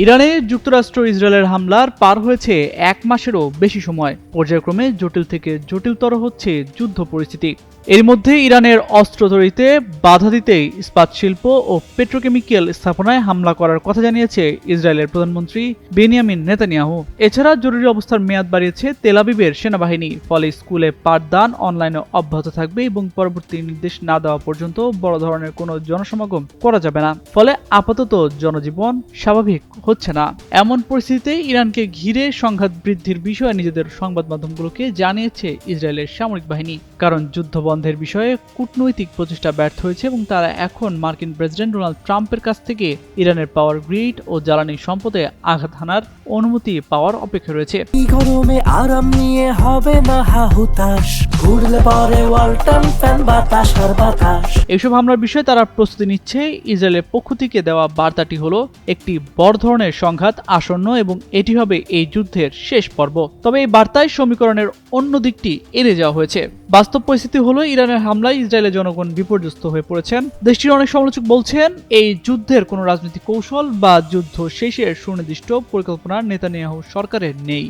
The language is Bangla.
ইরানে যুক্তরাষ্ট্র ইসরায়েলের হামলার পার হয়েছে ১ মাসেরও বেশি সময়। পর্যায়ক্রমে জটিল থেকে জটিলতর হচ্ছে যুদ্ধ পরিস্থিতি। এর মধ্যে ইরানের অস্ত্র তৈরিতে বাধা দিতেই ইস্পাত শিল্প ও পেট্রোকেমিক্যাল স্থাপনায় হামলা করার কথা জানিয়েছে ইসরায়েলের প্রধানমন্ত্রী বেনিয়ামিন নেতানিয়াহু। এছাড়া জরুরি অবস্থার মেয়াদ বাড়িয়েছে তেল আবিবের সেনাবাহিনী। ফলে স্কুলে পাঠদান অনলাইনে অব্যাহত থাকবে এবং পরবর্তী নির্দেশ না দেওয়া পর্যন্ত বড় ধরনের কোনো জনসমাগম করা যাবে না। ফলে আপাতত জনজীবন স্বাভাবিক হচ্ছে না। এমন পরিস্থিতিতে ইরানকে ঘিরে সংঘাত বৃদ্ধির বিষয়ে নিজেদের সংবাদ মাধ্যমগুলোকে জানিয়েছে ইসরায়েলের সামরিক বাহিনী। কারণ যুদ্ধ বন্ধের বিষয়ে কূটনৈতিক প্রচেষ্টা ব্যর্থ হয়েছে এবং তারা এখন মার্কিন প্রেসিডেন্ট ডোনাল্ড ট্রাম্পের কাছ থেকে ইরানের পাওয়ার গ্রিড ও জ্বালানি সম্পদে আঘাত হানার অনুমতি পাওয়ার অপেক্ষা রয়েছে। গরমে আরাম নিয়ে হবে না হাহুতাশ, ঘুরলে পরে ওয়ালটন ফ্যান বাতাস আর বাতাস। এসব হামলার বিষয়ে তারা প্রস্তুতি নিচ্ছে। ইসরায়েলের পক্ষ থেকে দেওয়া বার্তাটি হলো একটি বড় ধরনের সংঘাত আসন্ন এবং এটি হবে এই যুদ্ধের শেষ পর্ব। তবে এই বার্তায় সমীকরণের অন্য দিকটি এড়ে যাওয়া হয়েছে। বাস্তব পরিস্থিতি হলো ইরানের হামলায় ইসরায়েলের জনগণ বিপর্যস্ত হয়ে পড়েছেন। দেশটির অনেক সমালোচক বলছেন এই যুদ্ধের কোনো রাজনৈতিক কৌশল বা যুদ্ধ শেষের সুনির্দিষ্ট পরিকল্পনা নেতানিয়াহু সরকারের নেই।